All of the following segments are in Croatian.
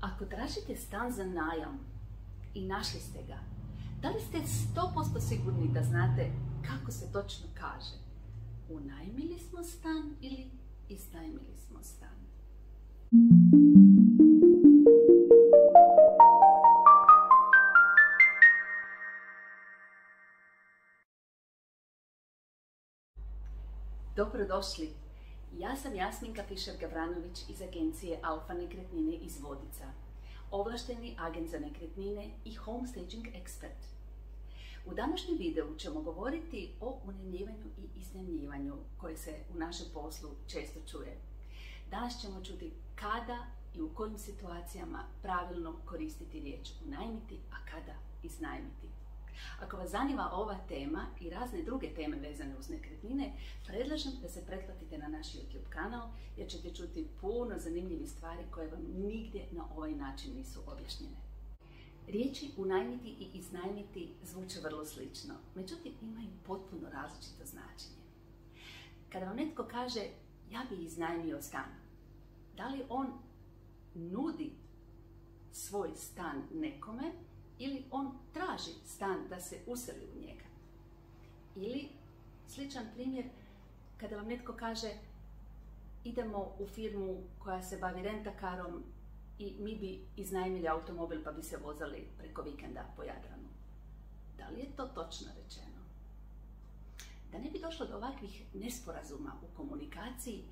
Ako tražite stan za najam i našli ste ga, da li ste 100% sigurni da znate kako se točno kaže? Unajmili smo stan ili iznajmili smo stan? Dobrodošli! Ja sam Jasminka Fišer-Gavranović iz agencije Alfa Nekretnine iz Vodica, ovlašteni agent za nekretnine i home staging ekspert. U današnjem videu ćemo govoriti o unajmljivanju i iznajmljivanju koje se u našem poslu često čuje. Danas ćemo čuti kada i u kojim situacijama pravilno koristiti riječ unajmiti, a kada iznajmiti. Ako vas zanima ova tema i razne druge teme vezane uz nekretnine, predlažem da se pretplatite na naš YouTube kanal jer ćete čuti puno zanimljivih stvari koje vam nigdje na ovaj način nisu objašnjene. Riječi unajmiti i iznajmiti zvuče vrlo slično, međutim imaju potpuno različito značenje. Kada vam netko kaže ja bi iznajmio stan, da li on nudi svoj stan nekome ili on traži stan da se useli u njega? Ili sličan primjer kada vam netko kaže idemo u firmu koja se bavi rentakarom i mi bi iznajmili automobil pa bi se vozali preko vikenda po Jadranu. Da li je to točno rečeno? Da ne bi došlo do ovakvih nesporazuma u komunikaciji,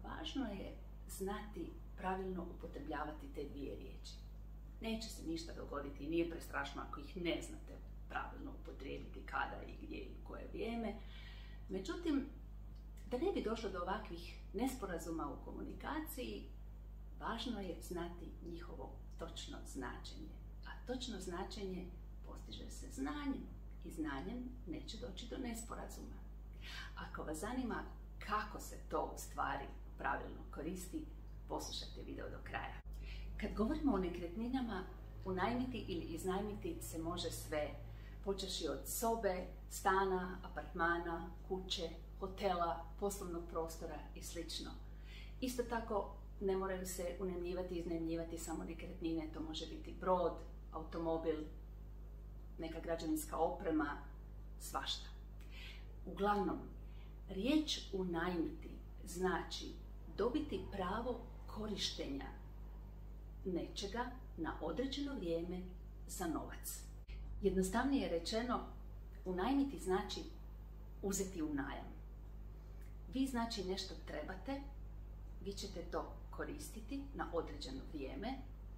važno je znati pravilno upotrebljavati te dvije riječi. Neće se ništa dogoditi i nije prestrašno ako ih ne znate pravilno upotrijebiti kada i gdje i u koje vrijeme. Međutim, da ne bi došlo do ovakvih nesporazuma u komunikaciji, važno je znati njihovo točno značenje. A točno značenje postiže se znanjem i znanjem neće doći do nesporazuma. Ako vas zanima kako se to u stvari pravilno koristi, poslušajte video do kraja. Kad govorimo o nekretninama, unajmiti ili iznajmiti se može sve, počevši od sobe, stana, apartmana, kuće, hotela, poslovnog prostora i sl. Isto tako ne moraju se unajmljivati i iznajmljivati samo nekretnine, to može biti brod, automobil, neka građevinska oprema, svašta. Uglavnom, riječ unajmiti znači dobiti pravo korištenja nečega na određeno vrijeme za novac. Jednostavnije rečeno, unajmiti znači uzeti u najam. Vi znači nešto trebate, vi ćete to koristiti na određeno vrijeme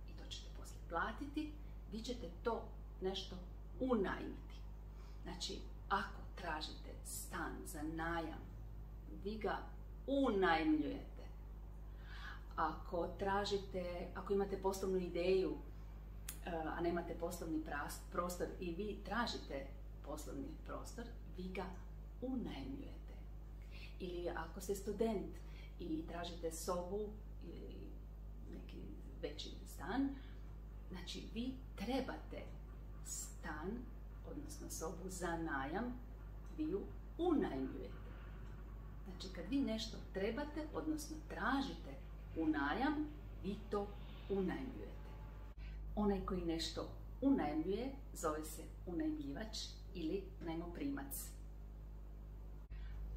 i to ćete poslije platiti, vi ćete to nešto unajmiti. Znači, ako tražite stan za najam, vi ga unajmljujete. Ako imate poslovnu ideju, a nemate poslovni prostor i vi tražite poslovni prostor, vi ga unajmljujete. Ili ako ste student i tražite sobu ili neki veći stan, znači vi trebate stan, odnosno sobu za najam, vi ju unajmljujete. Znači kad vi nešto trebate, odnosno tražite u najam, vi to unajmljujete. Onaj koji nešto unajmljuje zove se unajmljivač ili najmoprimac.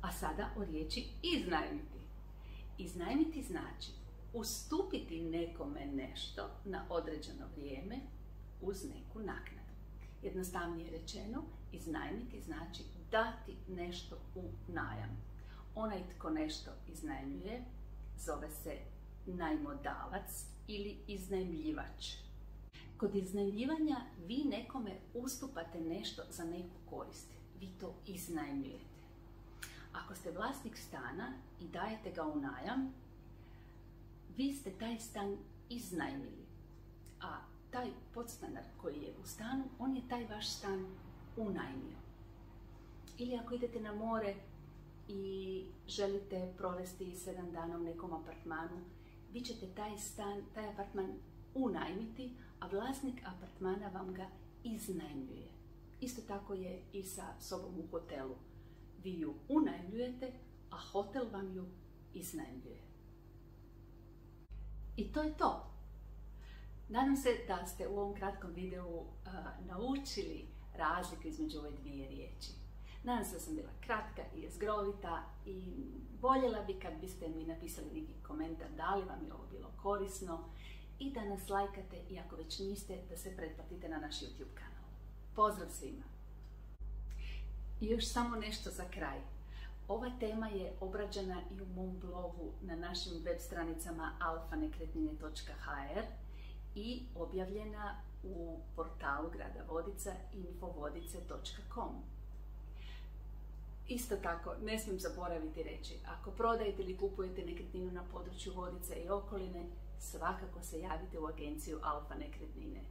A sada o riječi iznajmiti. Iznajmiti znači ustupiti nekome nešto na određeno vrijeme uz neku naknadu. Jednostavnije rečeno, iznajmiti znači dati nešto u najam. Onaj tko nešto iznajmljuje zove se najmodavac ili iznajmljivač. Kod iznajmljivanja vi nekome ustupate nešto za neku korist. Vi to iznajmljujete. Ako ste vlasnik stana i dajete ga u najam, vi ste taj stan iznajmili. A taj podstanar koji je u stanu, on je taj vaš stan unajmio. Ili ako idete na more i želite provesti 7 dana u nekom apartmanu, vi ćete taj apartman unajmiti, a vlasnik apartmana vam ga iznajmljuje. Isto tako je i sa sobom u hotelu. Vi ju unajmljujete, a hotel vam ju iznajmljuje. I to je to. Nadam se da ste u ovom kratkom videu naučili razliku između ove dvije riječi. Nadam se da sam bila kratka i jezgrovita i voljela bi kad biste mi napisali neki komentar da li vam je ovo bilo korisno i da nas lajkate i ako već niste da se pretplatite na naš YouTube kanal. Pozdrav svima! I još samo nešto za kraj. Ova tema je obrađena i u mom blogu na našim web stranicama alfanekretnine.hr i objavljena u portalu grada Vodica infovodice.com. Isto tako, ne smijem zaboraviti reći, ako prodajete ili kupujete nekretninu na području Vodice i okoline, svakako se javite u agenciju Alfa Nekretnine.